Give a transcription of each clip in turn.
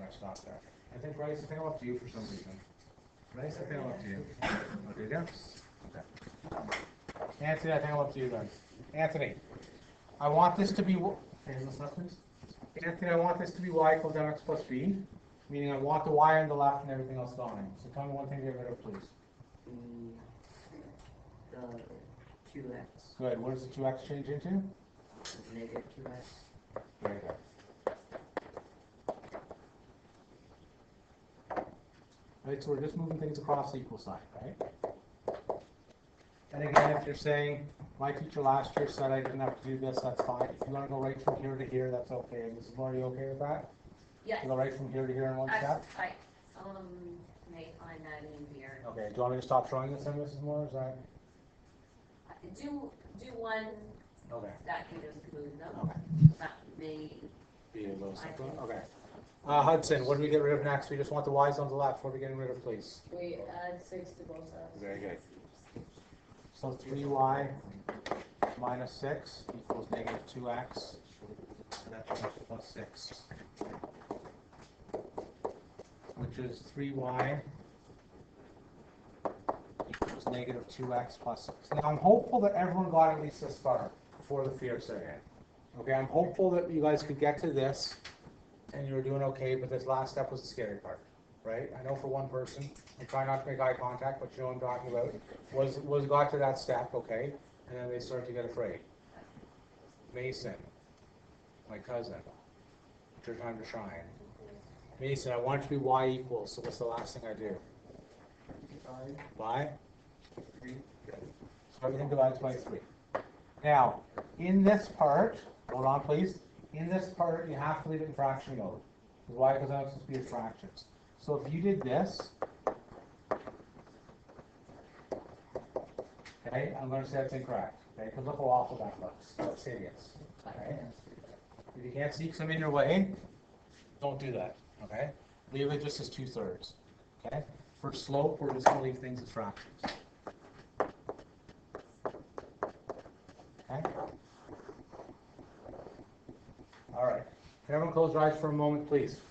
I stopped there. I think Bryce, I think I'm up to you for some reason. Bryce, I think I'm up to you. Oh, did you? Okay. Anthony, I think I'm up to you then. Anthony, I want this to be, Anthony, I want this to be y equals mx plus b, meaning I want the y on the left and everything else gone. So tell me one thing to get rid of, please. The 2x. Good. What does the 2x change into? Negative 2x. Very good. Right, so we're just moving things across the equal sign, right? And again, if you're saying, my teacher last year said I didn't have to do this, that's fine. If you want to go right from here to here, that's okay. Mrs. Moore, are you okay with that? Yes. You go right from here to here in one step? Some of them may find that easier. Okay, do you want me to stop showing this then, Mrs. Moore? Is that? Do one Okay. that can just move them. Okay. That may Be a little simpler. Okay. Hudson, what do we get rid of next? We just want the y's on the left. What are we getting rid of, please? We add 6 to both sides. Very good. So 3y minus 6 equals negative 2x. That's plus 6. Which is 3y equals negative 2x plus 6. Now I'm hopeful that everyone got at least this far before the fear set in. Okay, I'm hopeful that you guys could get to this and you were doing okay, but this last step was the scary part, right? I know for one person, I'm trying not to make eye contact, but you know what I'm talking about, was got to that step, okay, and then they start to get afraid. Mason, my cousin, it's your time to shine. Mason, I want it to be y equals, so what's the last thing I do? Y? 3. So everything divides by 3. Now, in this part, hold on please, in this part you have to leave it in fraction mode. Why? Because I'm supposed to be as fractions. So if you did this, okay, I'm going to say that's incorrect. Okay, because look how awful that looks. That's hideous. Okay? If you can't see because I'm in your way, don't do that. Okay? Leave it just as 2/3. Okay? For slope, we're just going to leave things as fractions. Okay? All right. Can everyone close your eyes for a moment, please?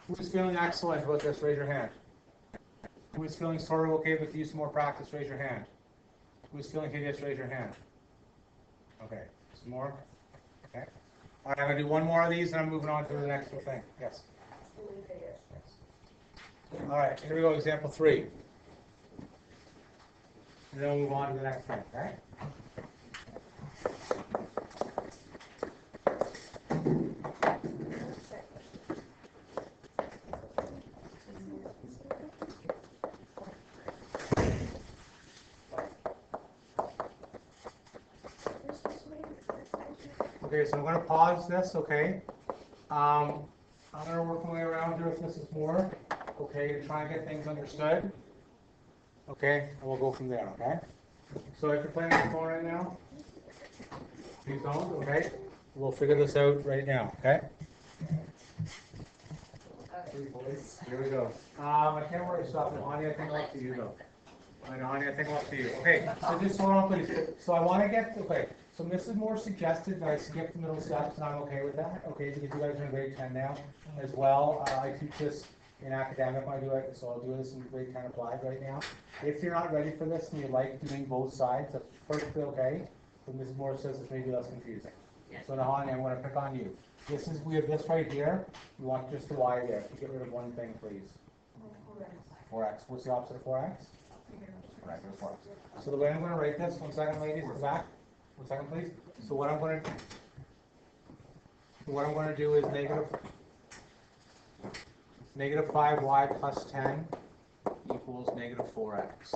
Who is feeling excellent about this? Raise your hand. Who is feeling sort of okay with use some more practice? Raise your hand. Who is feeling hideous? Raise your hand. Okay. Some more? Okay. All right, I'm going to do one more of these and I'm moving on to the next thing. Yes? All right, here we go, example 3. And then we'll move on to the next thing, okay? Okay, so I'm going to pause this, okay? I'm going to work my way around here if this is more, okay, to try and get things understood. Okay, and we'll go from there, okay? So if you're playing on your phone right now, please don't, okay? We'll figure this out right now, okay? Here we go. I can't worry, stop it. Honey, I think I'm up to you, though. I know, honey, I think I'm up to you. Okay, so just hold on, please. So I want to get, okay, so Mrs. Moore suggested that I skip the middle steps, and I'm okay with that, okay, because you guys are in grade 10 now as well. I teach this in academic when I do it, so I'll do this in grade 10 applied right now. If you're not ready for this and you like doing both sides, that's perfectly okay. But Mrs. Moore says it's maybe less confusing. So now, honey, I'm going to pick on you. This is, we have this right here. You want just the y there. Get rid of one thing, please. 4x. What's the opposite of 4x? Regular 4x. So the way I'm going to write this, 1 second, ladies, at the back. 1 second, please. So what I'm going to do is negative 5y plus 10 equals negative 4x.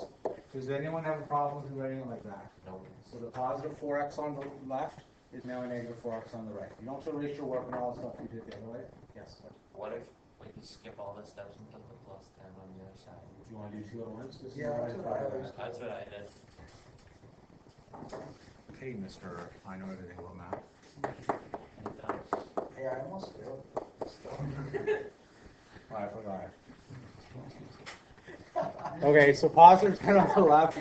Does anyone have a problem with writing it like that? No. So the positive 4x on the left is now a negative 4x on the right. You don't have to erase your work and all the stuff you did the other way. Yes. What if we can skip all the steps and put the plus 10 on the other side? You want to do 2 at once? Yeah, that's what I did. Okay, Mr. I know everything about math. Yeah, I almost failed. Oh, I forgot. Okay, so positive 10 on the left.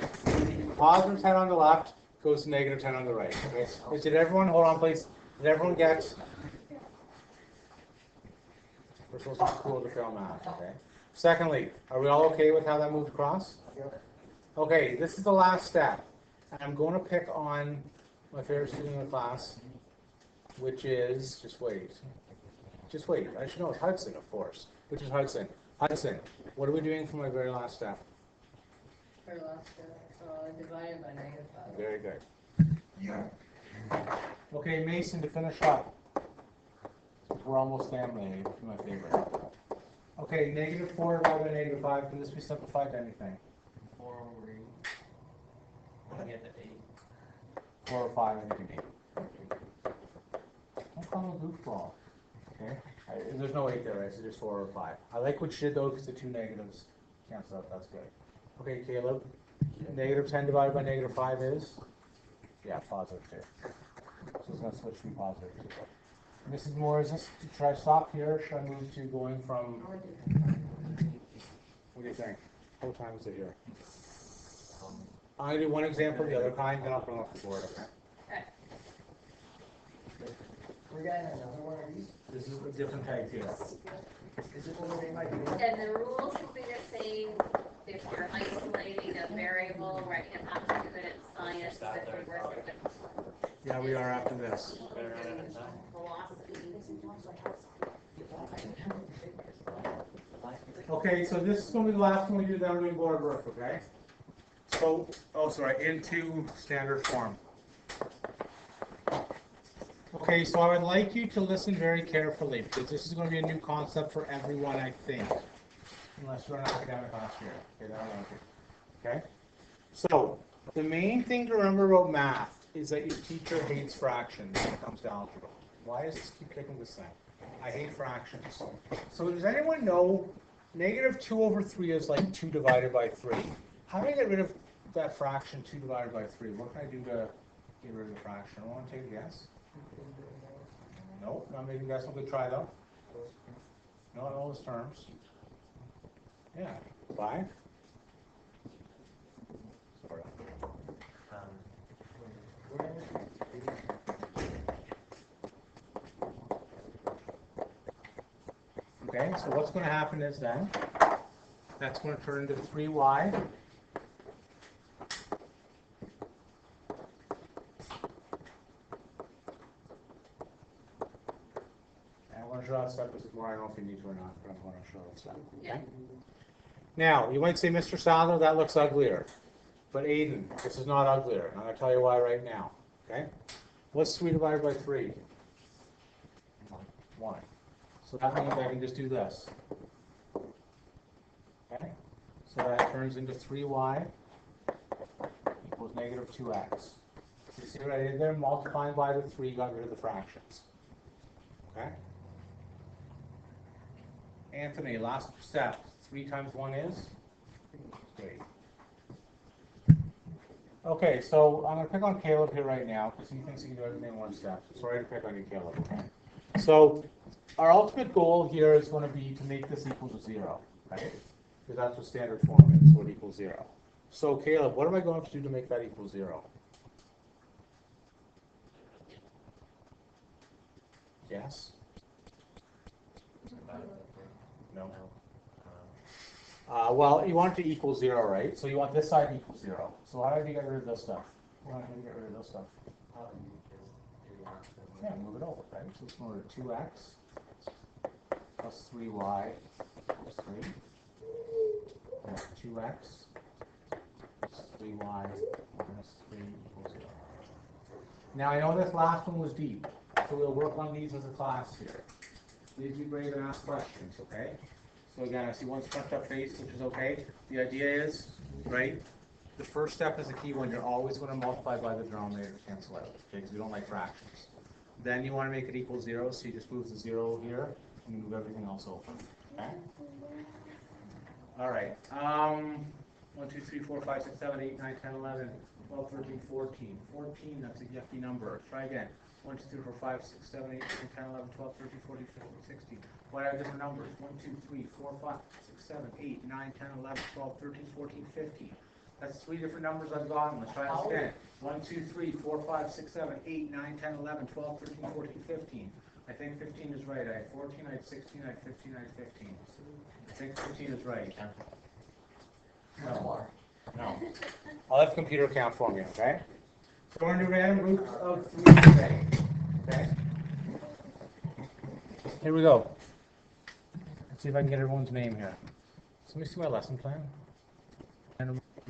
Positive 10 on the left goes to negative 10 on the right. Okay. Did everyone, hold on please, did everyone get We're supposed to be cool to fail math, okay? Secondly, are we all okay with how that moved across? Yep. Okay, this is the last step. I'm going to pick on my favorite student in the class, which is, just wait, I should know it's Hudson, of course. Which is Hudson. Hudson, what are we doing for my very last step? For last, divided by -5. Very good. Okay, Mason, to finish up. We're almost family, my favorite. Okay, -4 divided by -5, can this be simplified to anything? 4 over 8. I get the 8. 4 or 5, anything 8. Don't call me a goofball. Okay? There's no 8 there, right? So just 4 or 5. I like what you did though, because the two negatives cancel out. That's good. Okay, Caleb. -10 divided by -5 is? Yeah, positive 2. So it's going to switch from positive 2. Mrs. Moore, should I stop here? Should I move to going from? What do you think? What time is it here? I'm going to do one example of the other kind, then I'll bring up the board, okay? We're getting another one of these. This is a different type here. Is it what they might be? And the rules will be the same if you're isolating a variable, right? You have to do it in science, if you're working with Yeah, we are after this. philosophy. Okay, so this is going to be the last one we do, then we're doing board work, okay? So, into standard form. Okay, so I would like you to listen very carefully, because this is going to be a new concept for everyone, I think. Unless you're an academic last year. Okay, that I like it. Okay? So, the main thing to remember about math is that your teacher hates fractions when it comes to algebra. Why does this keep kicking this thing? I hate fractions. So does anyone know -2 over 3 is like 2 divided by 3? How do I get rid of that fraction 2 divided by 3? What can I do to get rid of the fraction? I want to take a guess. No, not making a guess. I'm going to try though. No, in all those terms. Yeah, 5. Sort of. Okay, so what's going to happen is then, that's going to turn into 3y. And I want to draw that step. This is more, I don't know if you need to or not, but I want to show that step. Okay? Now, you might say, Mr. Sadler, that looks uglier. But Aiden, this is not uglier. I'm going to tell you why right now. Okay? What's 3 divided by 3? 1. So that means I can just do this. Okay? So that turns into 3y equals -2x. You see what I did there? Multiplying by the 3 got rid of the fractions. Okay? Anthony, last step. 3 times 1 is? 3. Okay, so I'm going to pick on Caleb here right now because he thinks he can do everything in one step. Sorry to pick on you, Caleb. Okay? So our ultimate goal here is going to be to make this equal to 0, right? Because that's what standard form is, so it equals 0. So Caleb, what am I going to do to make that equal 0? Yes? No? Well, you want it to equal 0, right? So you want this side to equal 0. So how do you get rid of this stuff? How do you get rid of this stuff? Yeah, move it over, right? So it's going to 2x plus 3y plus 3. And 2x plus 3y minus 3 equals 0. Now I know this last one was deep, so we'll work on these as a class here. Please be brave and ask questions, okay? So again, I see one scrunched up face, which is okay. The idea is, right, the first step is the key one. You're always going to multiply by the denominator to cancel out, okay, because we don't like fractions. Then you want to make it equal 0, so you just move the 0 here, and you move everything else over, okay? All right. 1, 2, 3, 4, 5, 6, 7, 8, 9, 10, 11, 12, 13, 14. 14, that's a yucky number. Try again. 1, 2, 3, 4, 5, 6, 7, 8, 9, 10, 11, 12, 13, 14, 15, 16. What are different numbers? 1, 2, 3, 4, 5, 6, 7, 8, 9, 10, 11, 12, 13, 14, 15. That's 3 different numbers I've gotten. Let's try this again. 1, 2, 3, 4, 5, 6, 7, 8, 9, 10, 11, 12, 13, 14, 15. I think 15 is right. I had 14, I had 16, I had 15, I had 15. I think 15 is right. No. No. I'll have the computer count for me, okay? So we're going to do random groups of 3 today. Okay? Here we go. Let's see if I can get everyone's name here. So let me see my lesson plan. And